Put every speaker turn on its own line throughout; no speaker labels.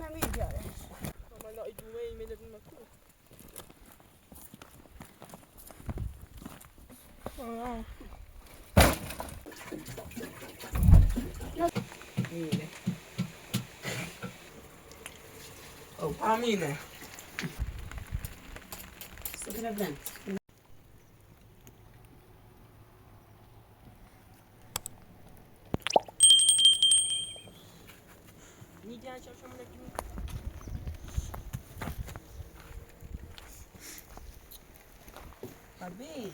نمیگیره.
من لا جمعه ایمیل دادم مکو. اینه. او همینه.
سفره برند.
نیدی هر چهارشنبه نکنی.
خبی.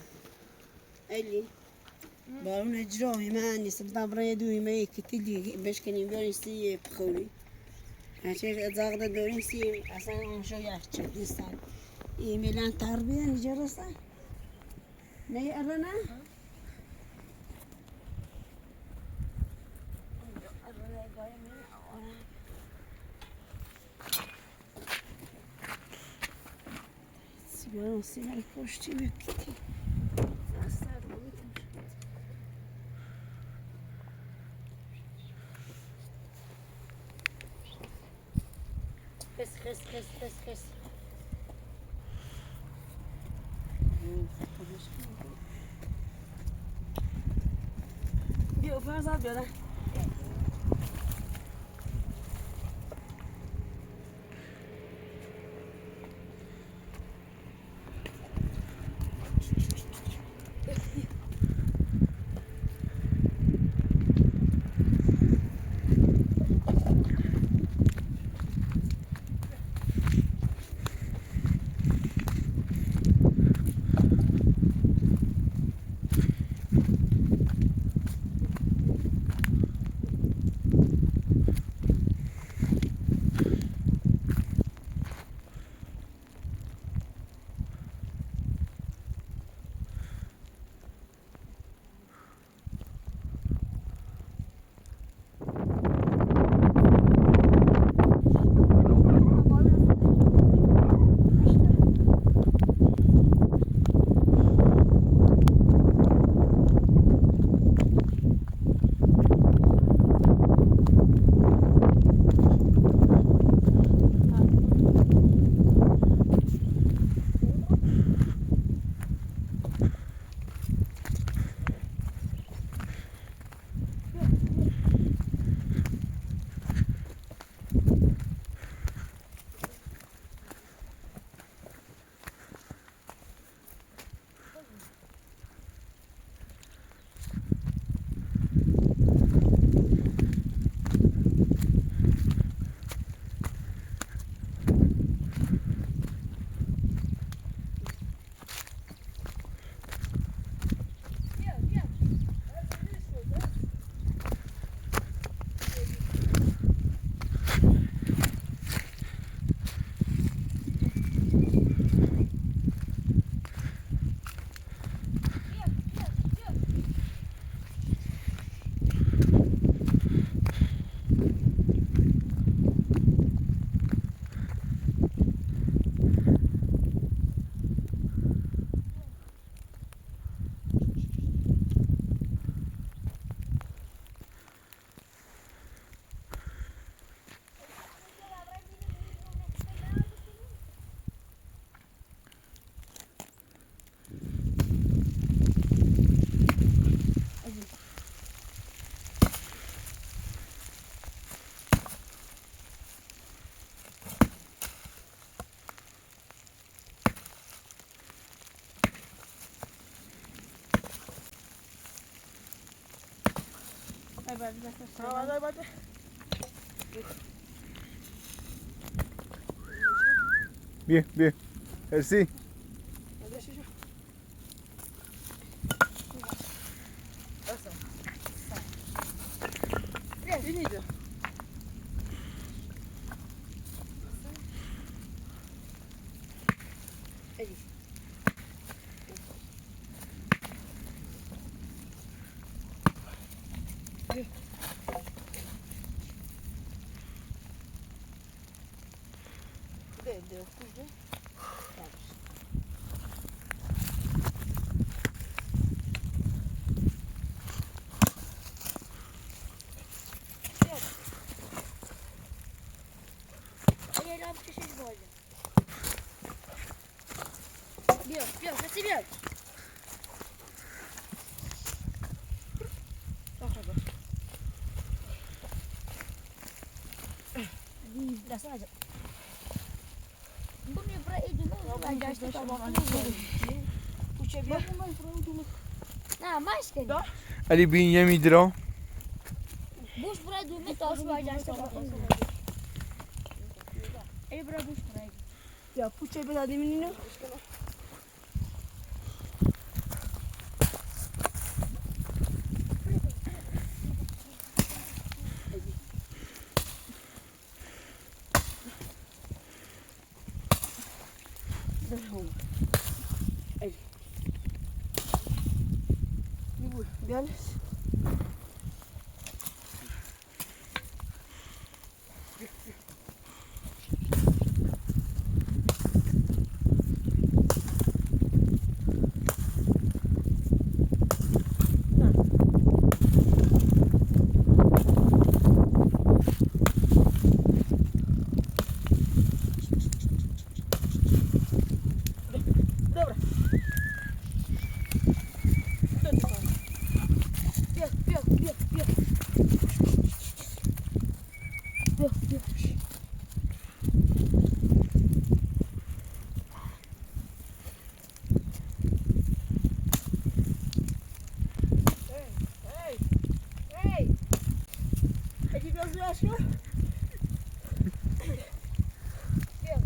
ایلی. بارون اجرایی من نیست. بدم برای دوی می کتیلی بشکنیم بیاریم سی بخوری. هرچی زاغ داریم سی اصلا آنجا یخچال نیستن. ایمیلان تربیه اینجا رسن. نه ارنا. سیگار سیگار پشتی بکتی. خس بیا فرزاد بیاره
Bien, bien. Merci.
هم کشش بالا. بیا کسی بیا. Dasa aja. Bu ne buraya dulu bagaşta tamam.
کوچه بیا
Ne maske?
علی بین یه میدرا
Buş buraya dulu taşı bagaşta tamam. Buraya buş buraya.
یا پوچه به دادیم اینو Gel.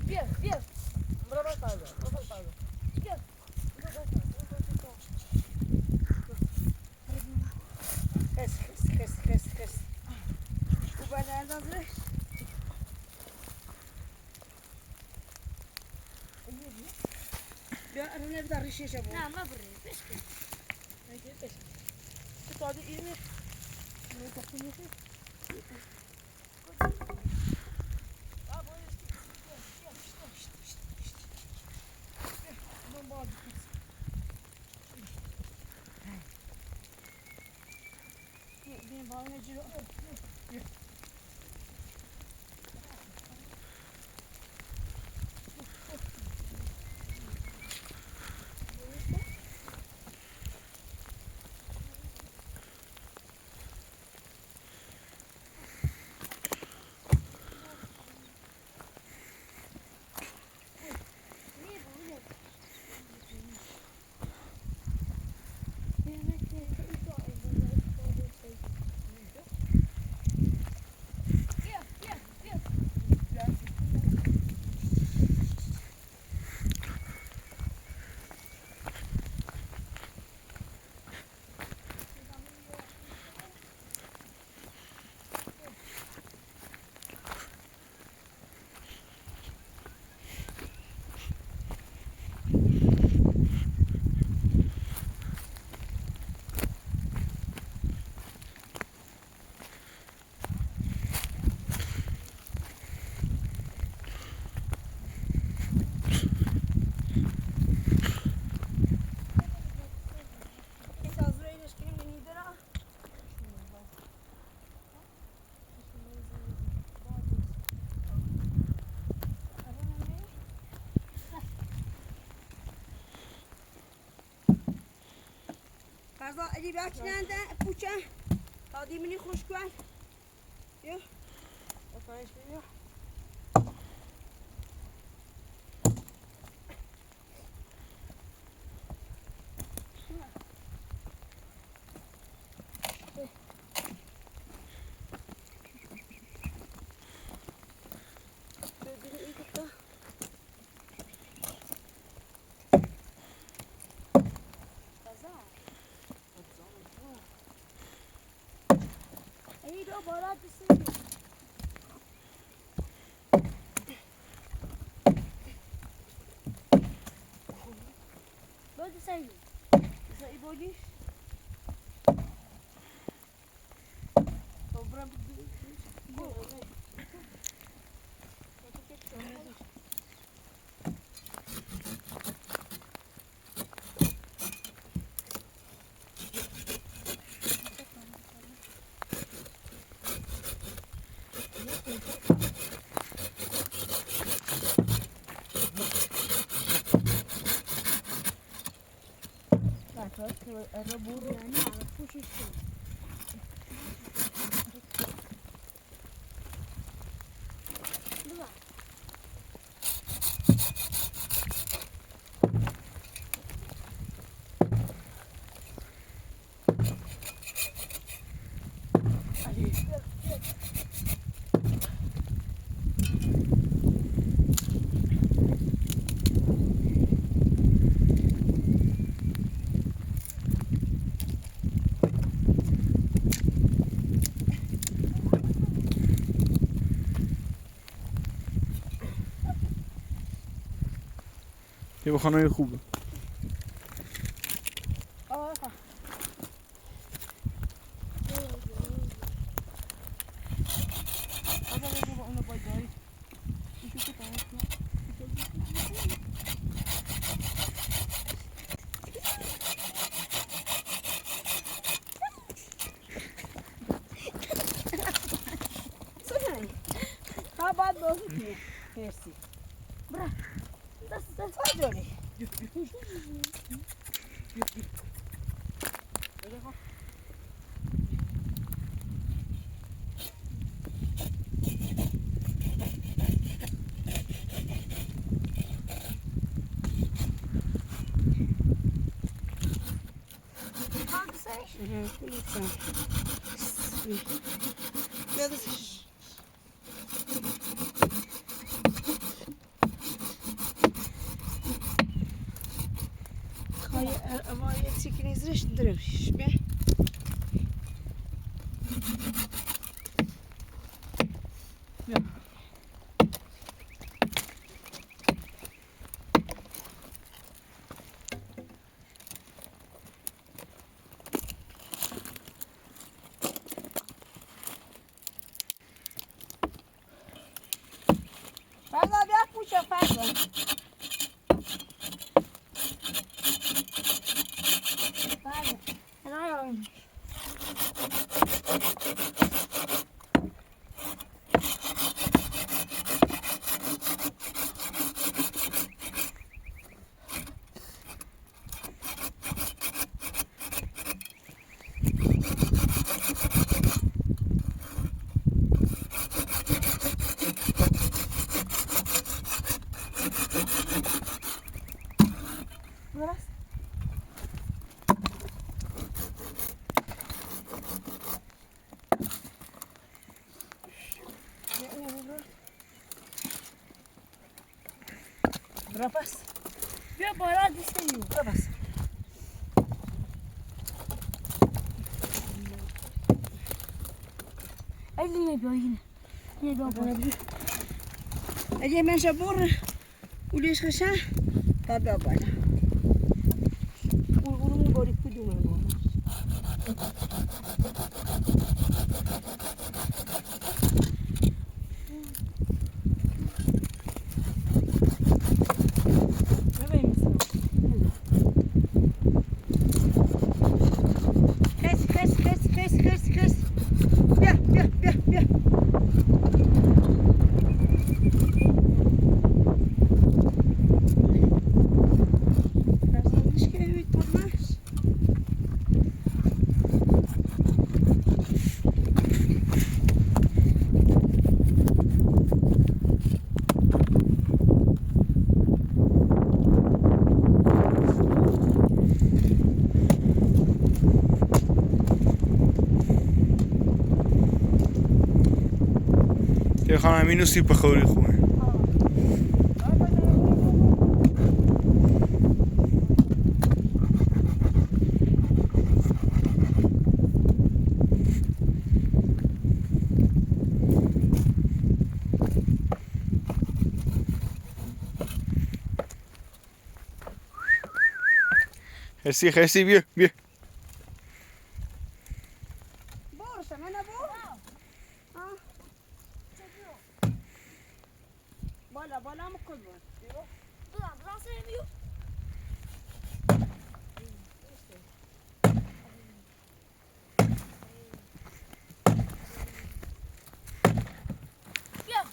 Bia.
Kes. Bu bazen hazır. بیا الان نبدا ریشه بود.
Ne ama buraya. Beşke.
تازه اینه
Benim bağına ciro. Fazla Ali Bekir'den de puça. Tadimini hoş gör. Yok.
آفرینش بیا
İyi de balat düşsün. Böyle sayı.
Sayı boli. Dobra bu.
الربور يعني على فوش الشمس.
Je wil gewoon heel goed.
Ha بعد بازی مرسی برا دست داری Ama yetişkin izleştirmiş be. Fazla bir akmışa fazla. Rapas.
بیا بالا دیستیم.
Rapas.
ایلی بیا اینه. یه بیا بالا.
اگه من شبور ولیش خشن تا بیا بالا. اون باری کدومه بالا.
Je gaan naar minus super goed gooien. Gersie, weer.
Borsa, men abo. Bala mı koyuyor?
Buradan sevmiyor. Gel.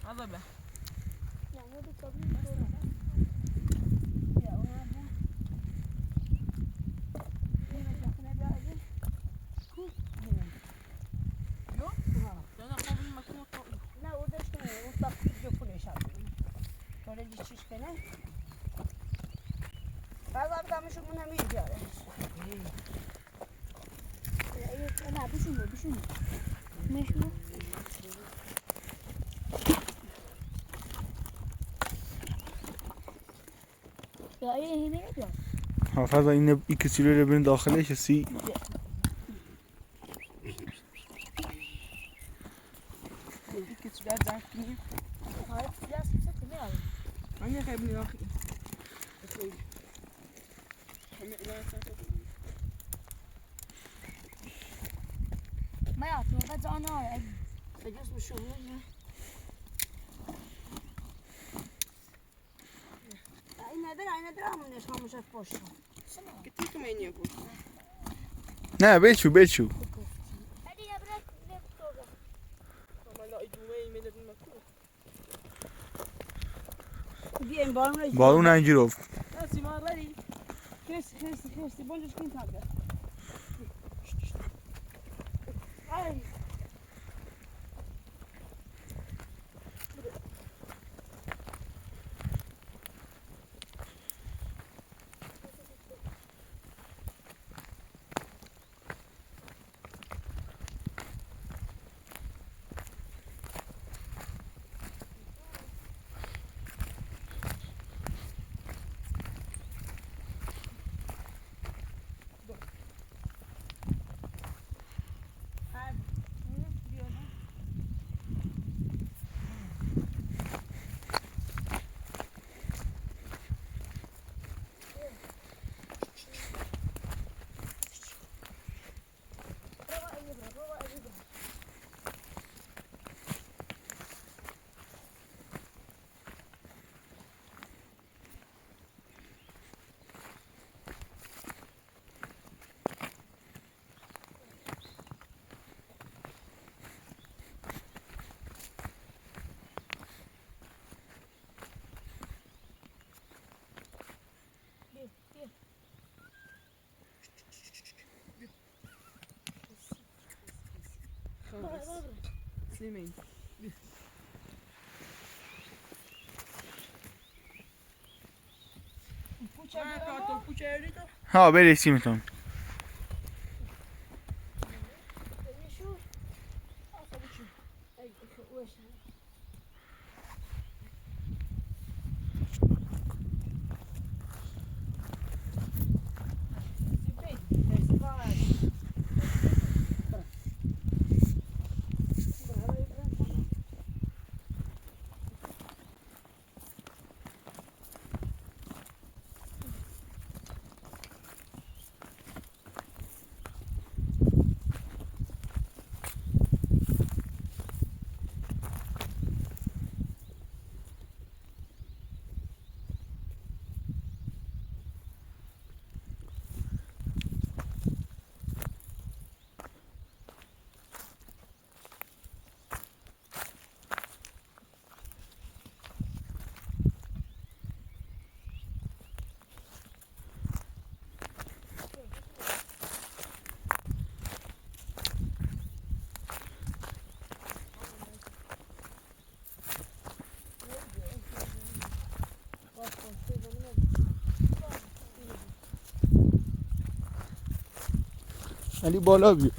هذا به
نعمود الطبيعي
يا ولد
انا قبل ما كنا
لا ودش وطق جفونه شاب ولا ديش كنا بعض مش من هم يجي
لا بشنو مشو يا ايه هنا يا
حافظ این کسی رو ببین داخلش سی
كنت بعد ذاكني
هاي لاس بسكت يا
انا خايبني اخي
ما يعطوا غدا انا
بجوز بالشغل این نداره همون نشان مشت باشه
كنت كمان يابو
نه بچو
هذه يا برك ليبتوغا
ما لا اجومي من المكتوب
بیاین بارون
بارون اینجوری افت
ناسي ما رالي خيستي بونجش كنت هذا سليمين ما كاتو بوشيريتو
ها برسیم تون
شو اصلا شو اي وش
علی بالا بیا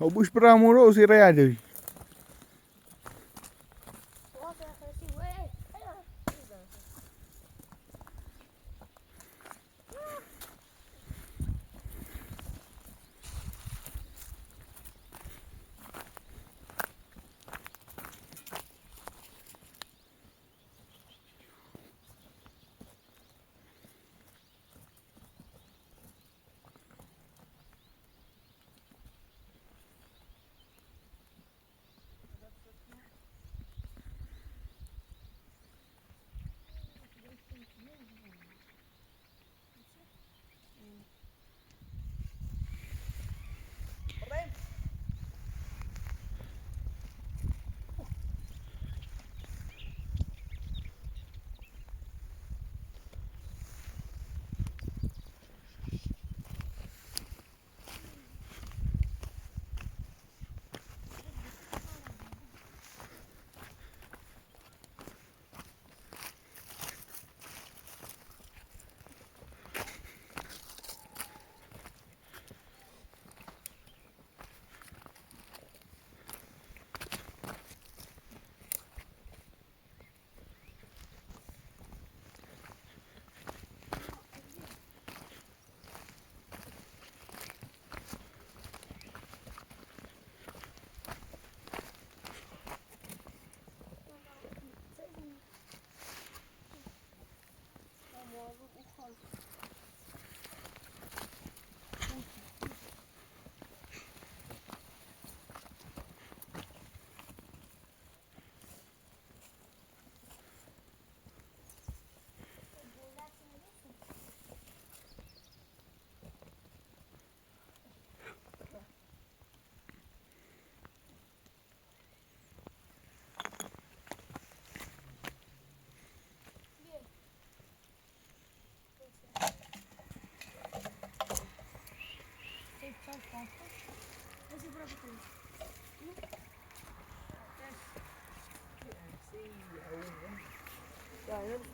Obus Pramuro si Rayado.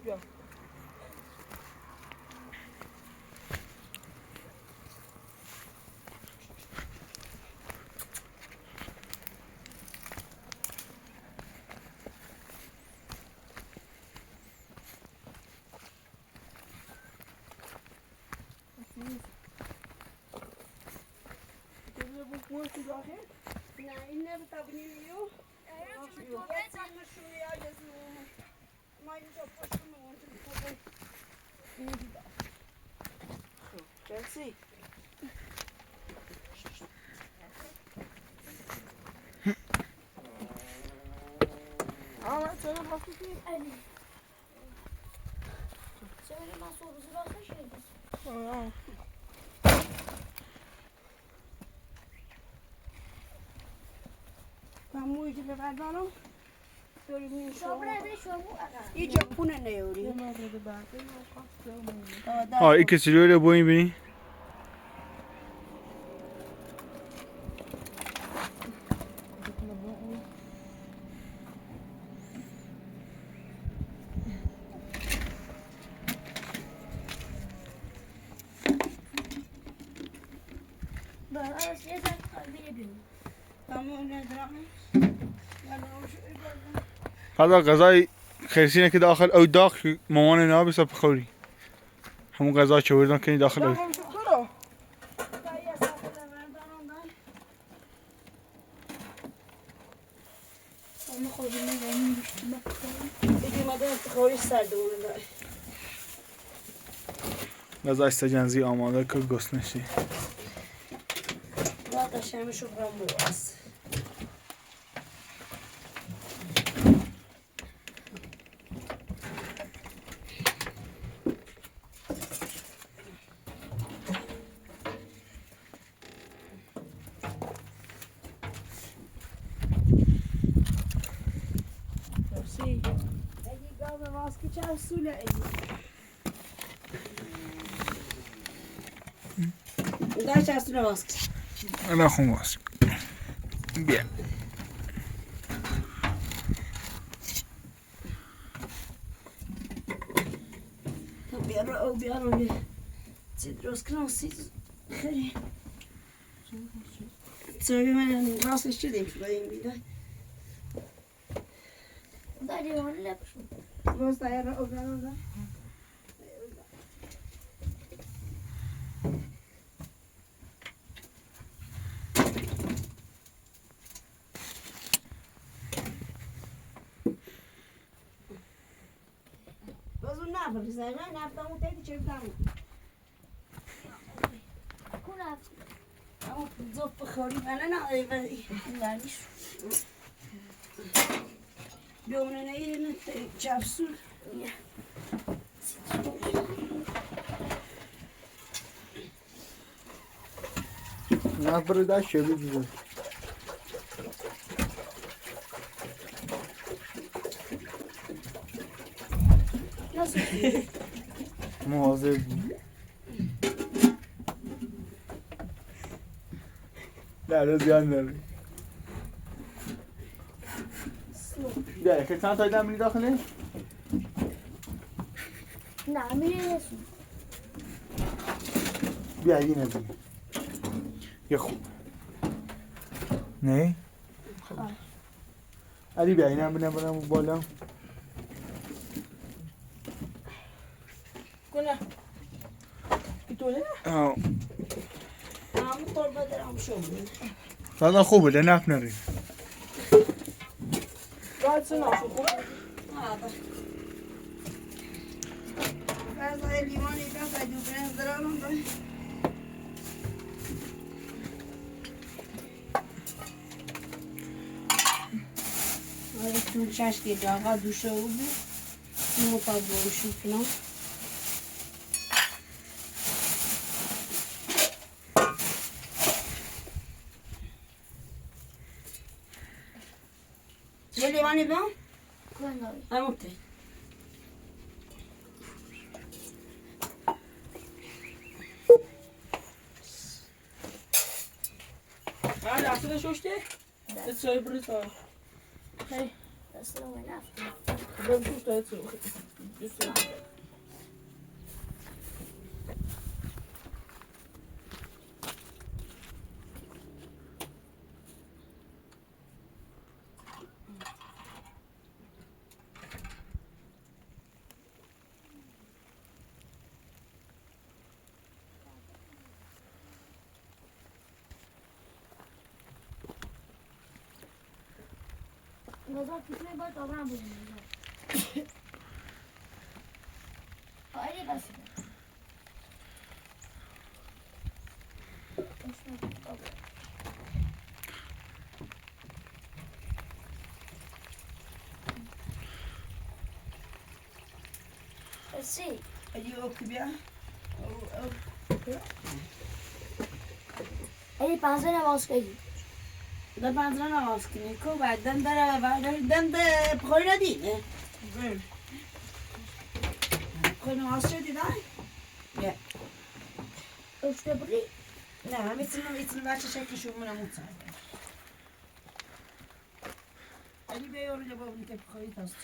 بیا
نه این نمیتابنی میو Jetzt haben wir schon ja das meine Job verschwunden und Chelsea.
Ama sana hafif değil.
Sen nasıl olur? Nasıl şey?
Tamam.
Kamu je bebardano? Tori mi
Şöyle de şu bu ara.
اینجا خونه نیوری
یه مورد بعدی رو خواستم.
ها این کسیلو رو بوین بینی
Ben arası yeter kalbine biliyorum.
kamu ندرامه
هذا غذای خرسینه که داخل او داخل مامان نابی سب خوری همون غذا چه وردن کنی داخل او
برو.
Onu koyduğuna benim düştüme.
دیگه مادر خوری سر دونه
غذا استجنزی آماده که گسنه شی
لا قشمشو برام بواس
سی.
اگه گاو واسکی چه سوله اگه دار چه سوله واسکی
انا خون واس بیا
بیارو او بیارو بیا چی درست کنم سیز خیلی سوی من راستش چی دیم شده این بیده
Da divanı yapışım.
باز دایر او بیارو دا باز اون نفر زنه نفتمون تیدی چه بدمون
Kuna
اما زوب بخوری بله نه
vermiş.
بیامونه نیرینه چفسور
نه برده شبی دیده
nasıl
مواظب بود در زیان داری بیا که چند تایدن بینی داخله؟
Ne biliyorsun?
بیا اینه بینی یه خوب نه؟ علی بیا اینه بینه برم بالا
کنه. ایتونه؟
آه
همون قربه درم شد
دادا خوبه ده نف نری
راحت سناشو خوبه.
از لیمانی کن تا دوبرنز درالم با تو چشکی جاقا دوشه او بی موتا بروشی کنم چه لیمانی با؟
Kullanıyor.
همون تی
هذا عسل شوشته تسوي بريطا
دست رو نفت
خبرم شوشته تسوي
نظر کتنه باید آبرم بودیم آره بس سی
اگه اوکی بیا
ای پنزه نواز کهی
در پنجره نواز کنی که بعد دم در بخوری ندید بخوری نواز شدی دای؟ بیا
اشته بری
نه میتونم بچه شکلشون منم مطمئن اگه بیا رو جبابونی که بخوری تاست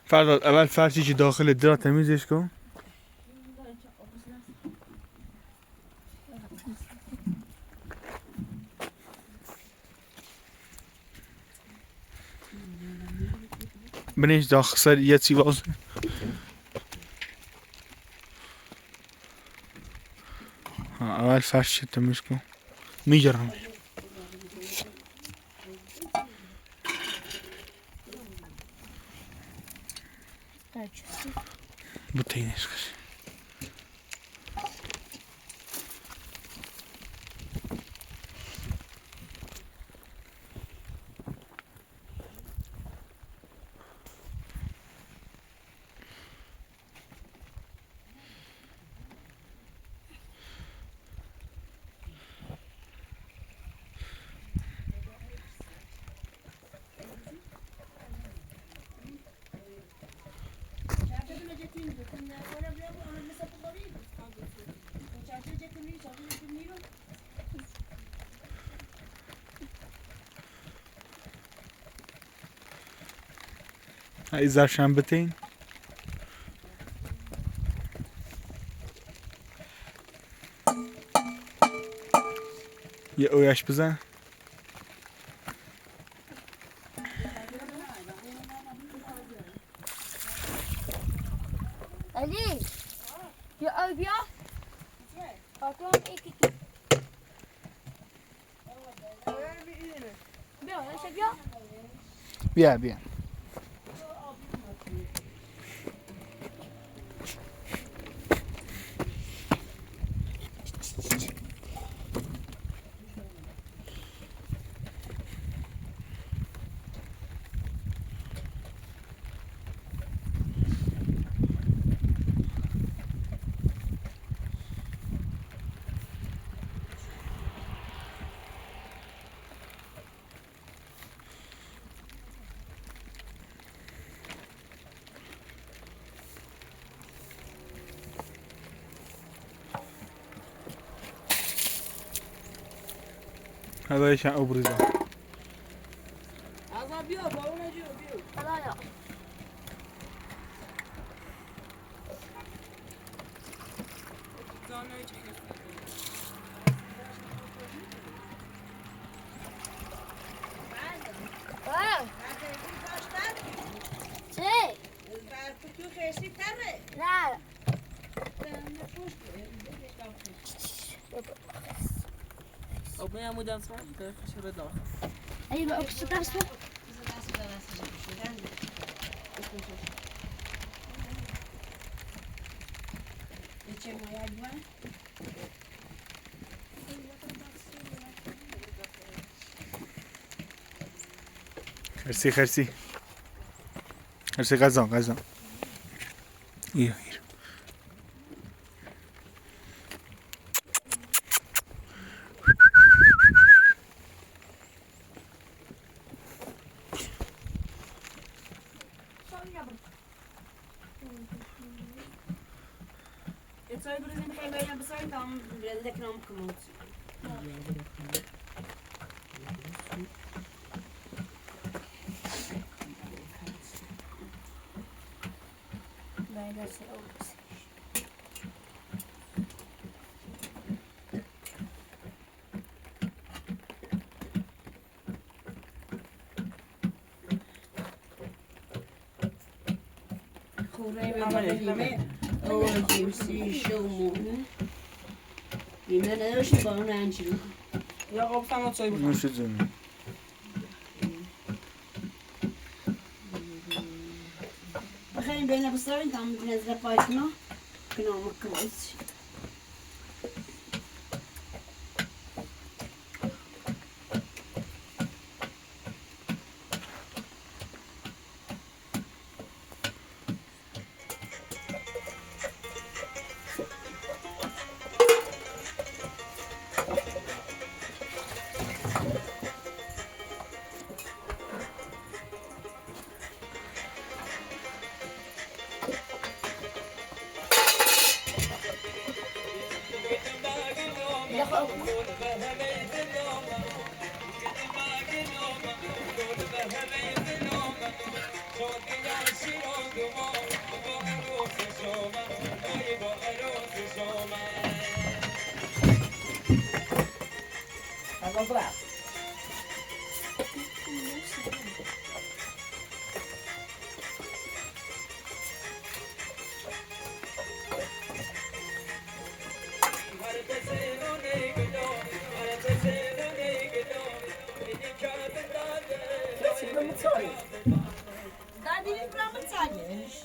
فرداد اول فرشی که داخل درا تمیزش کن. بنیش داخل سر یه چی باز اول فرش تمیز کن میجرم بطینش کش ای زرشن بتین یه اویش بزن
علی بیا او بیا آتون ایکی تو بیا نشه بیا
بیا هذا ايش ابرزه
آقا بیا با اون جو بیا
خدایا چه؟
تو خیلی تره
نه
خب من عمودم سوار دارفش رو داخل
ای با اکسو دست با
چه مایه دوان
خرسي خرسي خرسي غزان غزان ايه ايه
Jetzt soll ich mir das nicht mehr besitzen, dann werde ich noch kommen.
Böyle sıra olursa.
خوره ببریم اوجیم سی شومون بیمه نداشت با اون انجام
یا آب فهم چای بخور.
نوش جون.
بخیریم بین بسرین تا هم نزد پایتنا کنام کلاس
Agora bravo.
دادی برام تاگش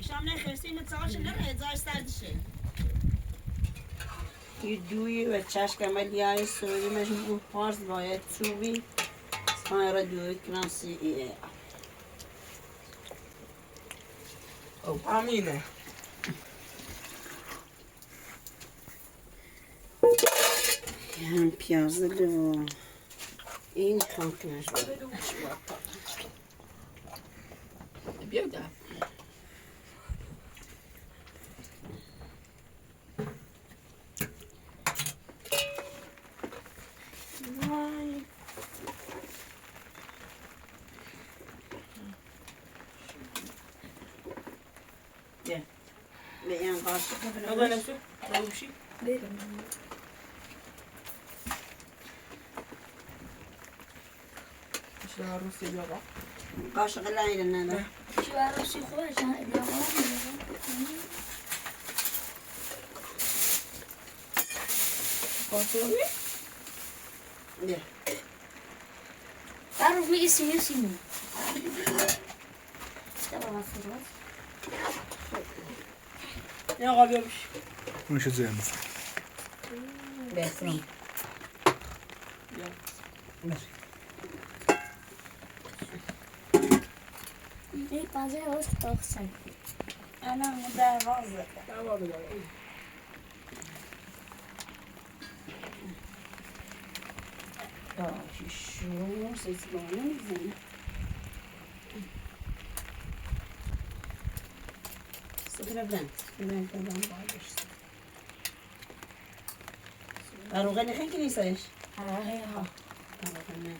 شام نخستی متساعش نره ازای سردشه یه دوی و چشک عملی های سوری مجموع پارس باید چوبی سپای را دوی کناسی ایه
Oh, همینه.
هم پیازه دو این خاکمش
بیا ده.
به این قاشق
Agora não sou. Não mexi. Deixa eu arrumar esse jogo.
قاشق لایل نه
شو عروسی خوش
Posso ouvir?
نه
تعرف میگه سیمو سیمو فرات
يا غبيبش
مش زين
بسم
این پنجه هاست تاخسن
انا مدرزة شو سيسمعون زين سكر برنت بعدش أروغني خين كنيسة إيش؟
ها هي ها
أروغني